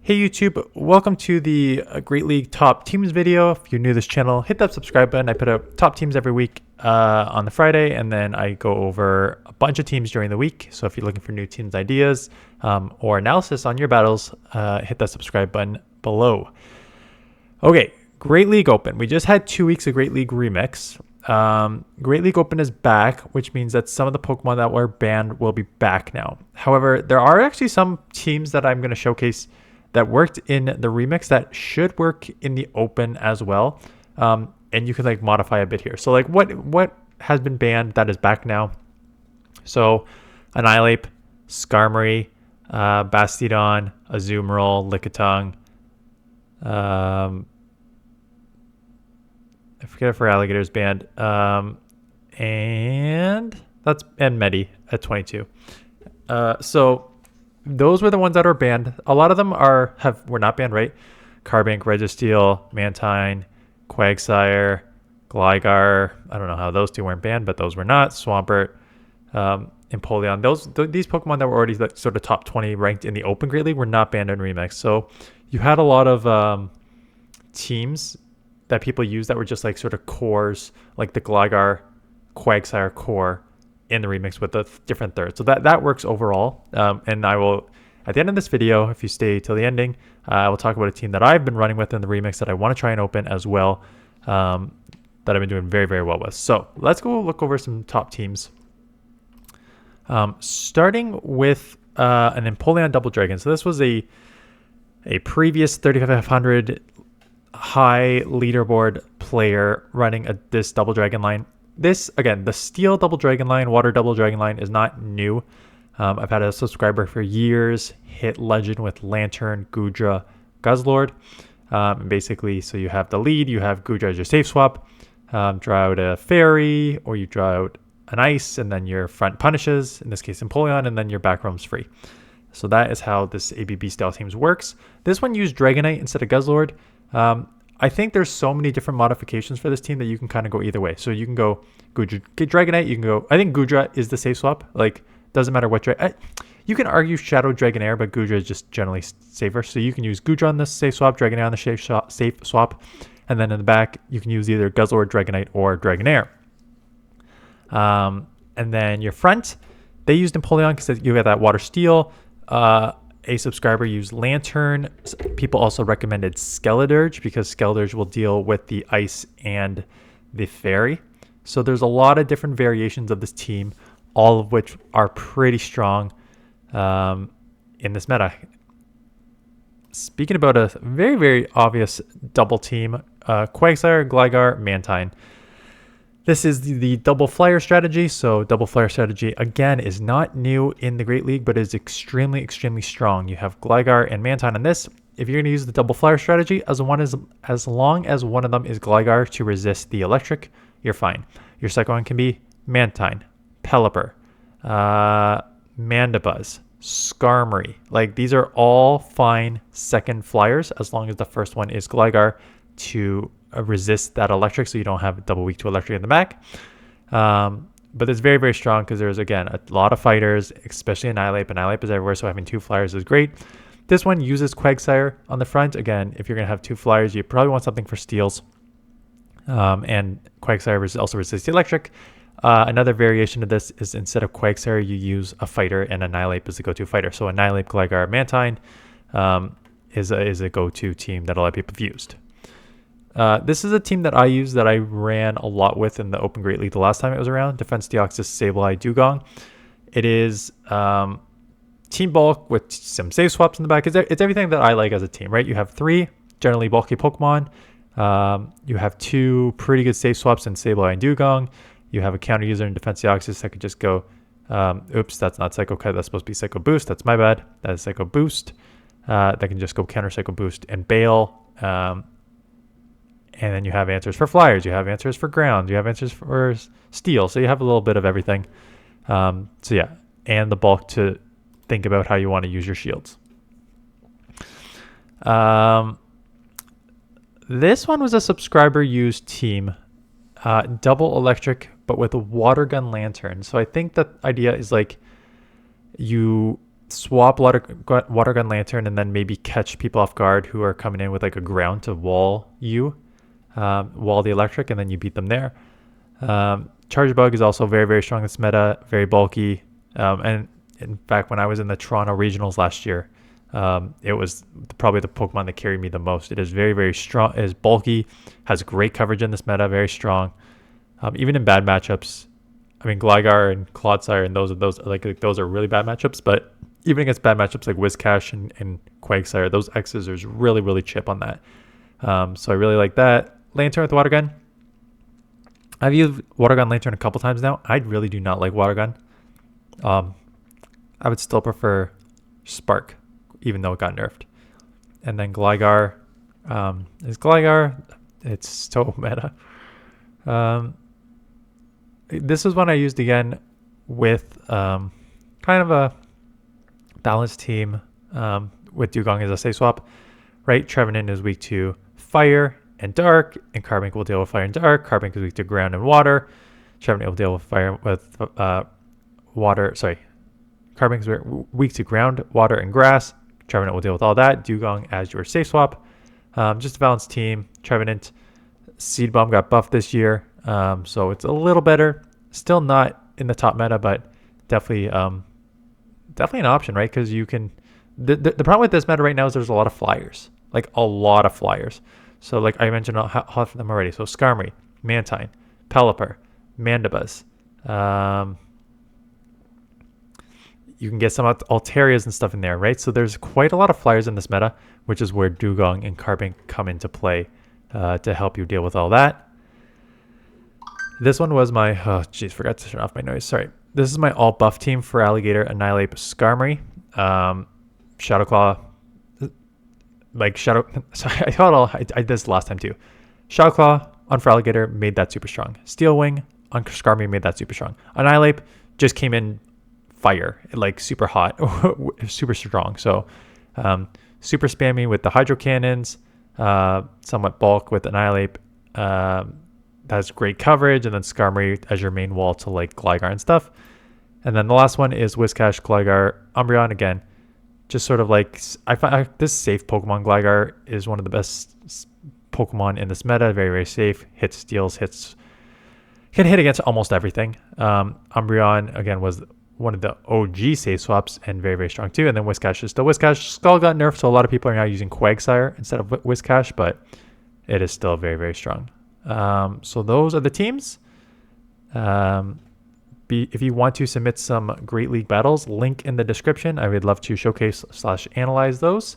Hey YouTube, welcome to the Great League Top Teams video. If you're new to this channel, hit that subscribe button. I put out top teams every week on the Friday, and then I go over a bunch of teams during the week. So if you're looking for new teams ideas or analysis on your battles, hit that subscribe button below. Okay, Great League Open. We just had 2 weeks of Great League Remix. Great League Open is back, which means that some of the Pokemon that were banned will be back now. However, there are actually some teams that I'm going to showcase that worked in the remix that should work in the open as well. And you can like modify a bit here. So like what has been banned that is back now. So Annihilate, Skarmory, Bastiodon, Azumarill, Lickitung. I forget if our alligator's banned. And Medi at 22. So those were the ones that are banned. A lot of them were not banned, right? Carbink, Registeel, Mantine, Quagsire, Gligar. I don't know how those two weren't banned, but those were not. Swampert, Empoleon. These Pokemon that were already like sort of top 20 ranked in the Open Great League were not banned in Remix. So you had a lot of teams that people use that were just like sort of cores, like the Gligar, Quagsire core in the remix with the different thirds. So that works overall. And I will, at the end of this video, if you stay till the ending, I will talk about a team that I've been running with in the remix that I want to try and open as well, that I've been doing very, very well with. So let's go look over some top teams. Starting with an Empoleon Double Dragon. So this was a previous 3500 high leaderboard player running this Double Dragon line. This, again, the Steel Double Dragon line, Water Double Dragon line is not new. I've had a subscriber for years hit Legend with Lantern, Goodra, Guzzlord. And basically, so you have the lead, you have Goodra as your safe swap, draw out a Fairy, or you draw out an Ice, and then your front punishes, in this case Empoleon, and then your back roam's free. So that is how this ABB style teams works. This one used Dragonite instead of Guzzlord. I think there's so many different modifications for this team that you can kind of go either way. So you can go Goodra, Dragonite. You can go. I think Goodra is the safe swap. Like, doesn't matter what you can argue Shadow Dragonair, but Goodra is just generally safer. So you can use Goodra on the safe swap, Dragonair on the safe swap, and then in the back you can use either Guzzlord, Dragonite, or Dragonair. And then your front, they used Empoleon because you got that Water Steel. A subscriber used Lantern. People also recommended Skeledirge because Skeledirge will deal with the Ice and the Fairy. So there's a lot of different variations of this team, all of which are pretty strong in this meta. Speaking about a very, very obvious double team, Quagsire, Gligar, Mantine. This is the double flyer strategy. So double flyer strategy, again, is not new in the Great League, but is extremely, extremely strong. You have Gligar and Mantine on this. If you're going to use the double flyer strategy, as long as one of them is Gligar to resist the electric, you're fine. Your second one can be Mantine, Pelipper, Mandibuzz, Skarmory. Like, these are all fine second flyers as long as the first one is Gligar to resist that electric, so you don't have double weak to electric in the back. But it's very, very strong because there's, again, a lot of fighters, especially Annihilate. Annihilate is everywhere, so having two flyers is great. This one uses Quagsire on the front. Again, if you're going to have two flyers, you probably want something for steals. And Quagsire also resists the electric. Another variation of this is instead of Quagsire, you use a fighter, and Annihilate is the go-to fighter. So Annihilate, Gligar, Mantine is a go-to team that a lot of people have used. This is a team that I use that I ran a lot with in the Open Great League the last time it was around. Defense Deoxys, Sableye, Dugong. It is team bulk with some safe swaps in the back. It's everything that I like as a team, right? You have 3 generally bulky Pokemon. You have 2 pretty good safe swaps in Sableye and Dugong. You have a counter user in Defense Deoxys that could just go, oops, that's not Psycho Cut. That's supposed to be Psycho Boost. That's my bad. That is Psycho Boost. That can just go counter Psycho Boost and bail. And then you have answers for flyers, you have answers for ground, you have answers for steel. So you have a little bit of everything. So yeah, and the bulk to think about how you want to use your shields. This one was a subscriber used team, double electric, but with a water gun lantern. So I think the idea is like you swap water gun lantern and then maybe catch people off guard who are coming in with like a ground to wall the electric, and then you beat them there. Charge Bug is also very, very strong in this meta, very bulky. And in fact, when I was in the Toronto regionals last year, it was probably the Pokemon that carried me the most. It is very, very strong. It is bulky, has great coverage in this meta, very strong. Even in bad matchups, I mean, Gligar and Clodsire and those are really bad matchups. But even against bad matchups like Whiscash and Quagsire, those X's are really, really chip on that. So I really like that. Lantern with Water Gun. I've used Water Gun Lantern a couple times now. I really do not like Water Gun. I would still prefer Spark, even though it got nerfed. And then Gligar is Gligar. It's so meta. This is one I used again with kind of a balanced team with Dugong as a safe swap. Right, Trevenant is weak to Fire and Dark, and Carbink will deal with Fire and Dark. Carbink is weak to Ground and Water. Trevenant will deal with Fire with Water. Sorry, Carbink is weak to Ground, Water, and Grass. Trevenant will deal with all that. Dugong as your safe swap. Just a balanced team. Trevenant, Seed Bomb got buffed this year, so it's a little better. Still not in the top meta, but definitely an option, right? Because you can. The problem with this meta right now is there's a lot of flyers, like a lot of flyers. So like I mentioned half of them already. So Skarmory, Mantine, Pelipper, Mandibuzz. You can get some Alterias and stuff in there, right? So there's quite a lot of flyers in this meta, which is where Dugong and Carbink come into play to help you deal with all that. This one was my, forgot to turn off my noise. Sorry. This is my all buff team for Alligator, Annihilate, Skarmory, Shadow Claw. Sorry, I did this last time too. Shadow Claw on for Alligator made that super strong. Steel Wing on Skarmory made that super strong. Annihilate just came in fire, like super hot, super strong. So super spammy with the Hydro Cannons, somewhat bulk with Annihilate. Has great coverage, and then Skarmory as your main wall to like Gligar and stuff. And then the last one is Whiscash, Gligar, Umbreon again. Just sort of like, I find this safe Pokemon. Gligar is one of the best Pokemon in this meta. Very, very safe. Hits, steals, can hit against almost everything. Umbreon, again, was one of the OG safe swaps and very, very strong too. And then Whiscash is still Whiscash. Skull got nerfed, so a lot of people are now using Quagsire instead of Whiscash, but it is still very, very strong. So those are the teams. If you want to submit some Great League battles, link in the description. I would love to showcase / analyze those.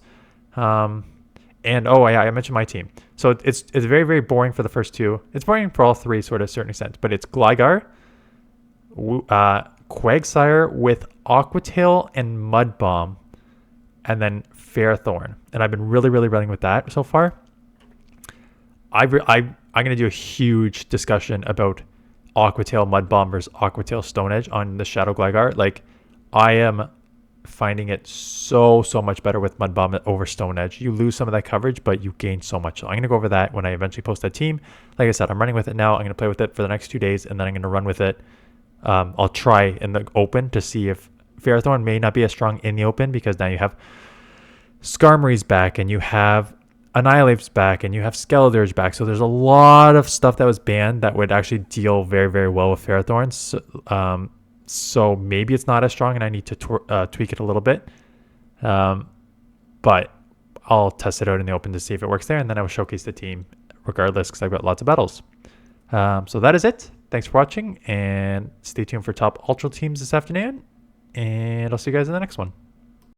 I mentioned my team. So it's very, very boring for the first two. It's boring for all three, sort of, a certain extent. But it's Gligar, Quagsire with Aqua Tail and Mud Bomb, and then Ferrothorn. And I've been really, really running with that so far. I'm going to do a huge discussion about Aqua Tail Mud Bomb versus Aqua Tail Stone Edge on the Shadow Gligar. Like, I am finding it so much better with Mud Bomb over Stone Edge. You lose some of that coverage, but you gain so much. So I'm going to go over that when I eventually post that team. Like I said, I'm running with it now. I'm going to play with it for the next 2 days, and then I'm going to run with it. I'll try in the open to see if Ferrothorn may not be as strong in the open, because now you have Skarmory's back, and you have Annihilate's back, and you have Skeletor's back. So there's a lot of stuff that was banned that would actually deal very, very well with Ferrothorn. So maybe it's not as strong, and I need to tweak it a little bit. But I'll test it out in the open to see if it works there, and then I will showcase the team regardless, because I've got lots of battles. So that is it. Thanks for watching, and stay tuned for top Ultra teams this afternoon, and I'll see you guys in the next one.